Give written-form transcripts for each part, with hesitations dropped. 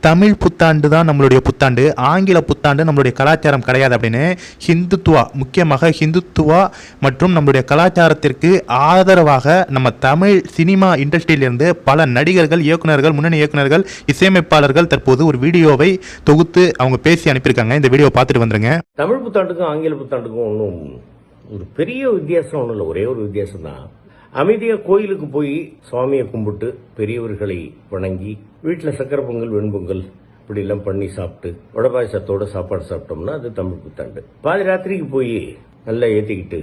தமிழ் புத்தாண்டு தான் நம்மளுடைய புத்தாண்டு, ஆங்கில புத்தாண்டு நம்மளுடைய கலாச்சாரம் கிடையாது அப்படின்னு ஹிந்துத்துவா, முக்கியமாக ஹிந்துத்துவா மற்றும் நம்மளுடைய கலாச்சாரத்திற்கு ஆதரவாக நம்ம தமிழ் சினிமா இண்டஸ்ட்ரியிலிருந்து பல நடிகர்கள், இயக்குநர்கள், முன்னணி இயக்குநர்கள், இசையமைப்பாளர்கள் தற்போது ஒரு வீடியோவை தொகுத்து அவங்க பேசி அனுப்பியிருக்காங்க. இந்த வீடியோ பார்த்துட்டு வந்துருங்க. தமிழ் புத்தாண்டுக்கும் ஆங்கில புத்தாண்டுக்கும் ஒன்றும் ஒரு பெரிய வித்தியாசம் ஒன்றும் இல்லை, ஒரே ஒரு வித்தியாசம் தான். அமைதியா கோயிலுக்கு போய் சுவாமியை கும்பிட்டு பெரியவர்களை வணங்கி வீட்டில் சக்கரை பொங்கல், வெண்பொங்கல் இப்படி எல்லாம் பண்ணி சாப்பிட்டு வடை பாயசத்தோட சாப்பாடு சாப்பிட்டோம்னா அது தமிழ் புத்தாண்டு. பாதி ராத்திரிக்கு போய் நல்லா ஏற்றிக்கிட்டு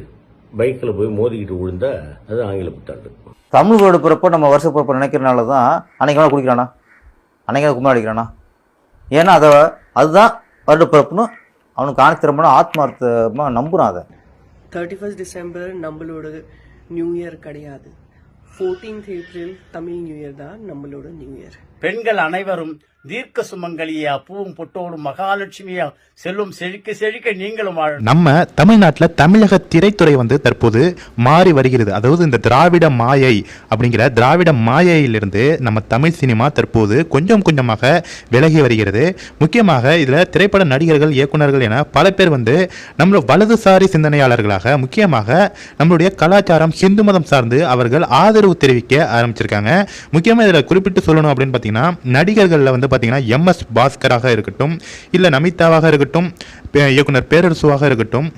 பைக்கில் போய் மோதிக்கிட்டு விழுந்தா அது ஆங்கில புத்தாண்டு. தமிழ் வேர்டு பிறப்போ நம்ம வருஷ பிறப்ப நினைக்கிறனால தான் அன்னைக்கு குடிக்கிறானா, அன்னைக்கு கும்பிட அடிக்கிறானா. ஏன்னா அதுதான் வருட பிறப்புன்னு அவனுக்கு ஆணித்திரமான ஆத்மார்த்தமாக நம்புறான். அதை 31 டிசம்பர் நம்மளோட நியூ இயர் கிடையாது. 14th April Tamil new year தான் நம்மளோட நியூ இயர். பெண்கள் அனைவரும் தீர்க்க சுமங்கலியா பூவும் பொட்டோடும் மகாலட்சுமியா செல்லும் செழிக்க செழிக்க நீங்களும் வாழணும். நம்ம தமிழ்நாட்டில் தமிழக திரைத்துறை தற்போது மாறி வருகிறது. அதாவது இந்த திராவிட மாயை அப்படிங்கிற திராவிட மாயையிலிருந்து நம்ம தமிழ் சினிமா தற்போது கொஞ்சம் கொஞ்சமாக விலகி வருகிறது. முக்கியமாக இதில் திரைப்பட நடிகர்கள், இயக்குநர்கள் என பல பேர் நம்மளோட வலதுசாரி சிந்தனையாளர்களாக, முக்கியமாக நம்மளுடைய கலாச்சாரம் ஹிந்து மதம் சார்ந்து அவர்கள் ஆதரவு தெரிவிக்க ஆரம்பிச்சிருக்காங்க. முக்கியமாக இதில் குறிப்பிட்டு சொல்லணும் அப்படின்னு பார்த்தீங்கன்னா, நடிகர்களில் பார்த்தீங்கன்னா MS பாஸ்கராக இருக்கட்டும், இல்லை நமிதாவாக இருக்கட்டும், இயக்குனர் பேரரசுவாக இருக்கட்டும்,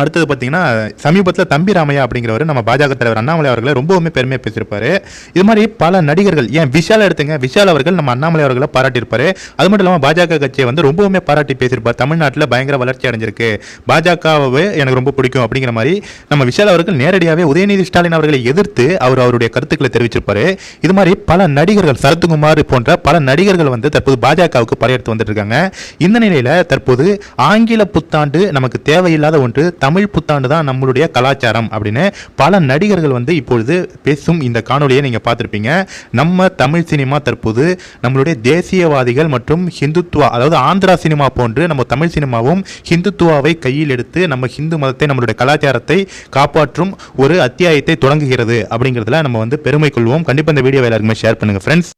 அடுத்தது பார்த்தீங்கன்னா சமீபத்தில் தம்பி ராமையா அப்படிங்கிறவர் நம்ம பாஜக தலைவர் அண்ணாமலை அவர்களை ரொம்பவுமே பெருமையாக பேசியிருப்பாரு. இது மாதிரி பல நடிகர்கள், ஏன் விஷால் எடுத்துங்க, விஷால் அவர்கள் நம்ம அண்ணாமலை அவர்களை பாராட்டியிருப்பாரு. அது மட்டும் இல்லாமல் பாஜக கட்சியை ரொம்பவுமே பாராட்டி பேசியிருப்பார். தமிழ்நாட்டில் பயங்கர வளர்ச்சி அடைஞ்சிருக்கு, பாஜகவே எனக்கு ரொம்ப பிடிக்கும் அப்படிங்கிற மாதிரி நம்ம விஷால் அவர்கள் நேரடியாகவே உதயநிதி ஸ்டாலின் அவர்களை எதிர்த்து அவருடைய கருத்துக்களை தெரிவிச்சிருப்பாரு. இது மாதிரி பல நடிகர்கள், சரத்குமார் போன்ற பல நடிகர்கள் தற்போது பாஜகவுக்கு படையெடுத்து வந்துட்டு இருக்காங்க. இந்த நிலையில் தற்போது ஆங்கில புத்தாண்டு நமக்கு தேவையில்லாத ஒன்று, தமிழ் புத்தாண்டு தான் நம்மளுடைய கலாச்சாரம் அப்படின்னு பல நடிகர்கள் இப்பொழுது பேசும் இந்த காணொலியை நீங்க பார்த்திருப்பீங்க. நம்ம தமிழ் சினிமா தற்போது நம்மளுடைய தேசியவாதிகள் மற்றும் ஹிந்துத்துவா, அதாவது ஆந்திரா சினிமா போன்று நம்ம தமிழ் சினிமாவும் ஹிந்துத்துவாவை கையில் எடுத்து நம்ம ஹிந்து மதத்தை, நம்மளுடைய கலாச்சாரத்தை காப்பாற்றும் ஒரு அத்தியாயத்தை தொடங்குகிறது அப்படிங்கிறதுல நம்ம பெருமை கொள்வோம். கண்டிப்பா இந்த வீடியோவை எல்லாருக்குமே ஷேர் பண்ணுங்க ஃப்ரெண்ட்ஸ்.